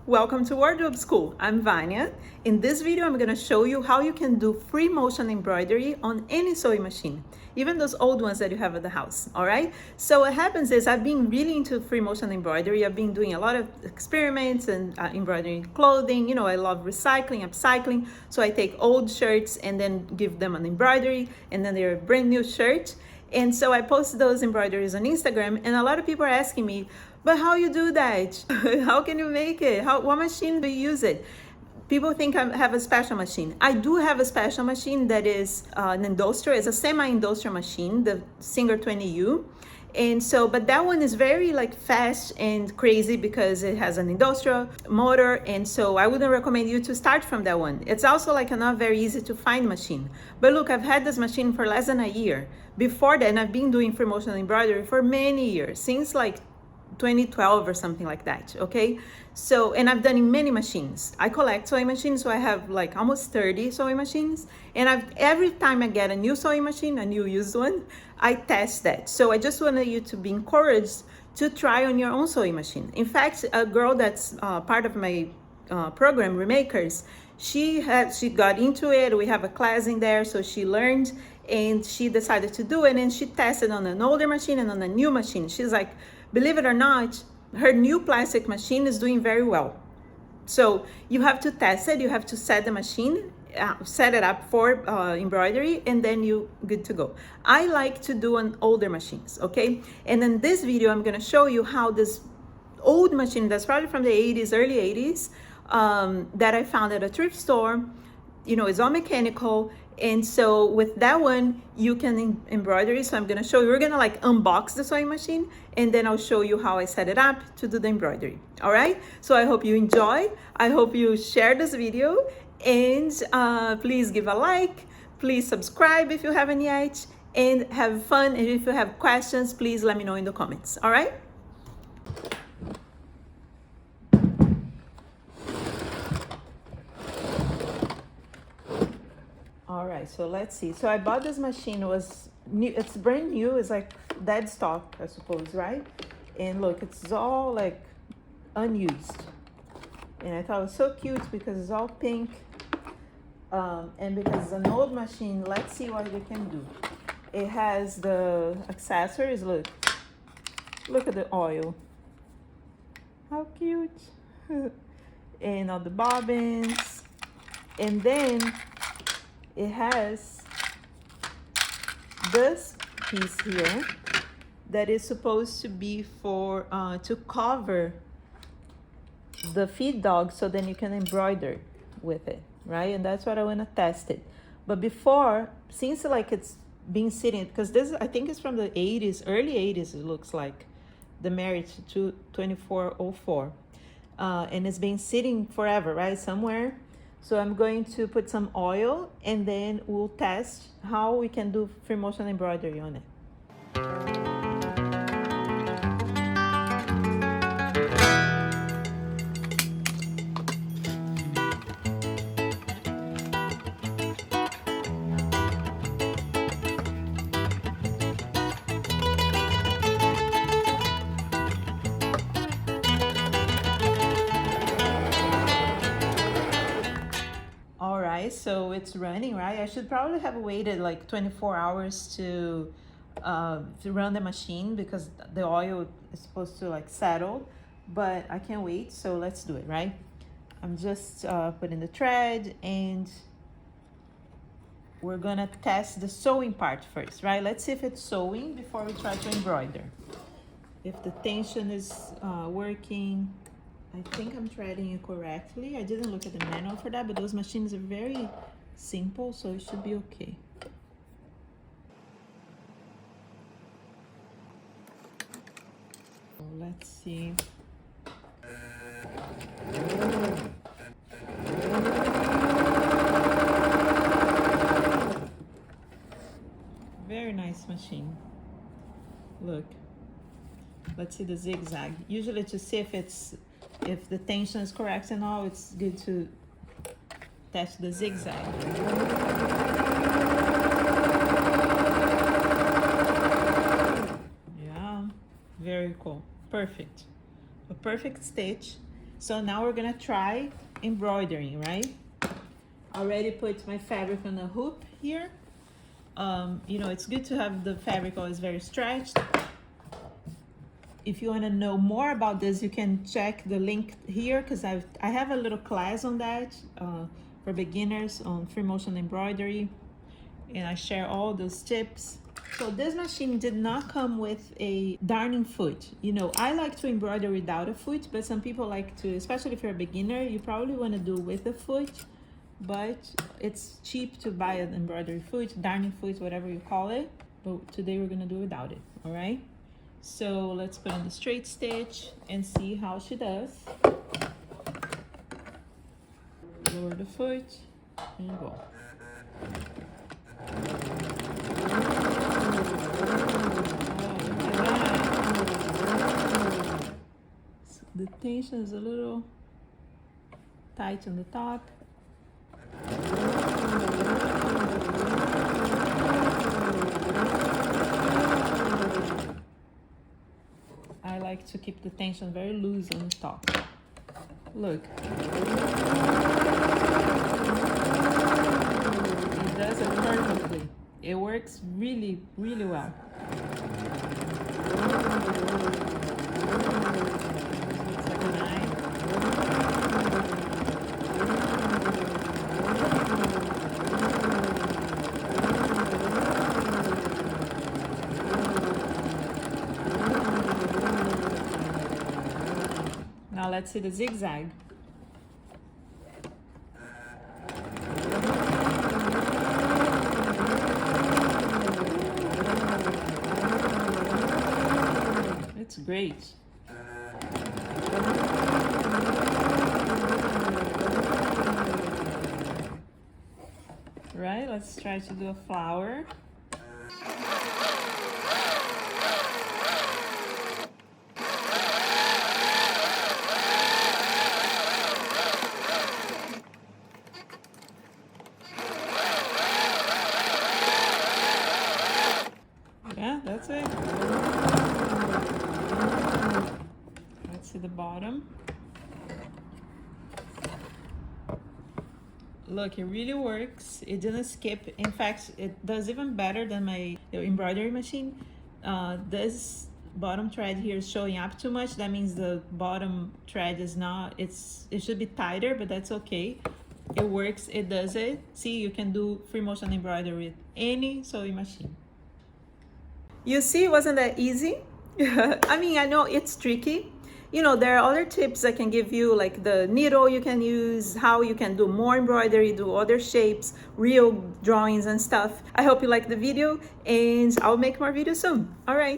Welcome to Wardrobe School. I'm Vanya. In this video, I'm going to show you how you can do free motion embroidery on any sewing machine, even those old ones that you have at the house, all right? So what happens is I've been really into free motion embroidery. I've been doing a lot of experiments and embroidering clothing. You know, I love recycling, upcycling. So I take old shirts and then give them an embroidery, and then they're a brand new shirt. And so I post those embroideries on Instagram, and a lot of people are asking me, but how you do that? How can you make it? What machine do you use it? People think I have a special machine. I do have a special machine that is an industrial, it's a semi-industrial machine, the Singer 20U. And so, but that one is very like fast and crazy because it has an industrial motor. And so I wouldn't recommend you to start from that one. It's also like a not very easy to find machine. But look, I've had this machine for less than a year. Before that, and I've been doing free motion embroidery for many years, since like 2012 or something like that, okay? So, and I've done in many machines. I collect sewing machines, so I have like almost 30 sewing machines. And every time I get a new sewing machine, a new used one, I test that. So I just wanted you to be encouraged to try on your own sewing machine. In fact, a girl that's part of my program, Remakers, she got into it. We have a class in there, so she learned and she decided to do it, and she tested on an older machine and on a new machine. She's like, believe it or not, her new plastic machine is doing very well. So you have to test it. You have to set the machine, set it up for embroidery, and then you good to go. I like to do on older machines, okay? And in this video, I'm gonna show you how this old machine that's probably from the 80s, early 80s, that I found at a thrift store, you know, it's all mechanical. And so with that one, you can embroidery. So I'm gonna show you, we're gonna like unbox the sewing machine, and then I'll show you how I set it up to do the embroidery, all right? So I hope you enjoy. I hope you share this video, and please give a like, please subscribe if you haven't yet, and have fun. And if you have questions, please let me know in the comments, all right? All right, so let's see. So I bought this machine, it was new, it's brand new, it's like dead stock, I suppose, right? And look, it's all like unused. And I thought it was so cute because it's all pink. And because it's an old machine, let's see what we can do. It has the accessories, look at the oil. How cute. And all the bobbins. And then it has this piece here that is supposed to be for to cover the feed dog, so then you can embroider with it, right? And that's what I want to test it. But before, since like it's been sitting, because this I think is from the 80s, early 80s, it looks like, the marriage to 2404, and it's been sitting forever, right, somewhere. So I'm going to put some oil, and then we'll test how we can do free motion embroidery on it. So it's running, right? I should probably have waited like 24 hours to run the machine because the oil is supposed to like settle, but I can't wait, so let's do it, right? I'm just putting the thread, and we're gonna test the sewing part first, right? Let's see if it's sewing before we try to embroider. If the tension is working. I think I'm threading it correctly. I didn't look at the manual for that, but those machines are very simple, so it should be okay. So let's see. Very nice machine. Look. Let's see the zigzag. Usually to see if the tension is correct and all, it's good to test the zigzag. Yeah, very cool. Perfect. A perfect stitch. So now we're gonna try embroidering, right? Already put my fabric on the hoop here. You know, it's good to have the fabric always very stretched. If you want to know more about this, you can check the link here, because I have a little class on that for beginners on free motion embroidery, and I share all those tips. So this machine did not come with a darning foot. You know, I like to embroider without a foot, but some people like to, especially if you're a beginner, you probably want to do with a foot. But it's cheap to buy an embroidery foot, darning foot, whatever you call it. But today we're gonna do without it, all right? So let's put on the straight stitch and see how she does. Lower the foot and go. So the tension is a little tight on the top. I like to keep the tension very loose on the top. Look. It does it perfectly. It works really, really well. Looks like a knife. Now let's see the zigzag. It's great. Right, let's try to do a flower. Yeah, that's it. Let's see the bottom. Look, it really works. It didn't skip. In fact, it does even better than my embroidery machine. This bottom thread here is showing up too much. That means the bottom thread is not, it should be tighter, but that's okay. It works, it does it. See, you can do free motion embroidery with any sewing machine. You see, wasn't that easy? I mean, I know it's tricky. You know, there are other tips I can give you, like the needle you can use, how you can do more embroidery, do other shapes, real drawings and stuff. I hope you liked the video, and I'll make more videos soon. All right.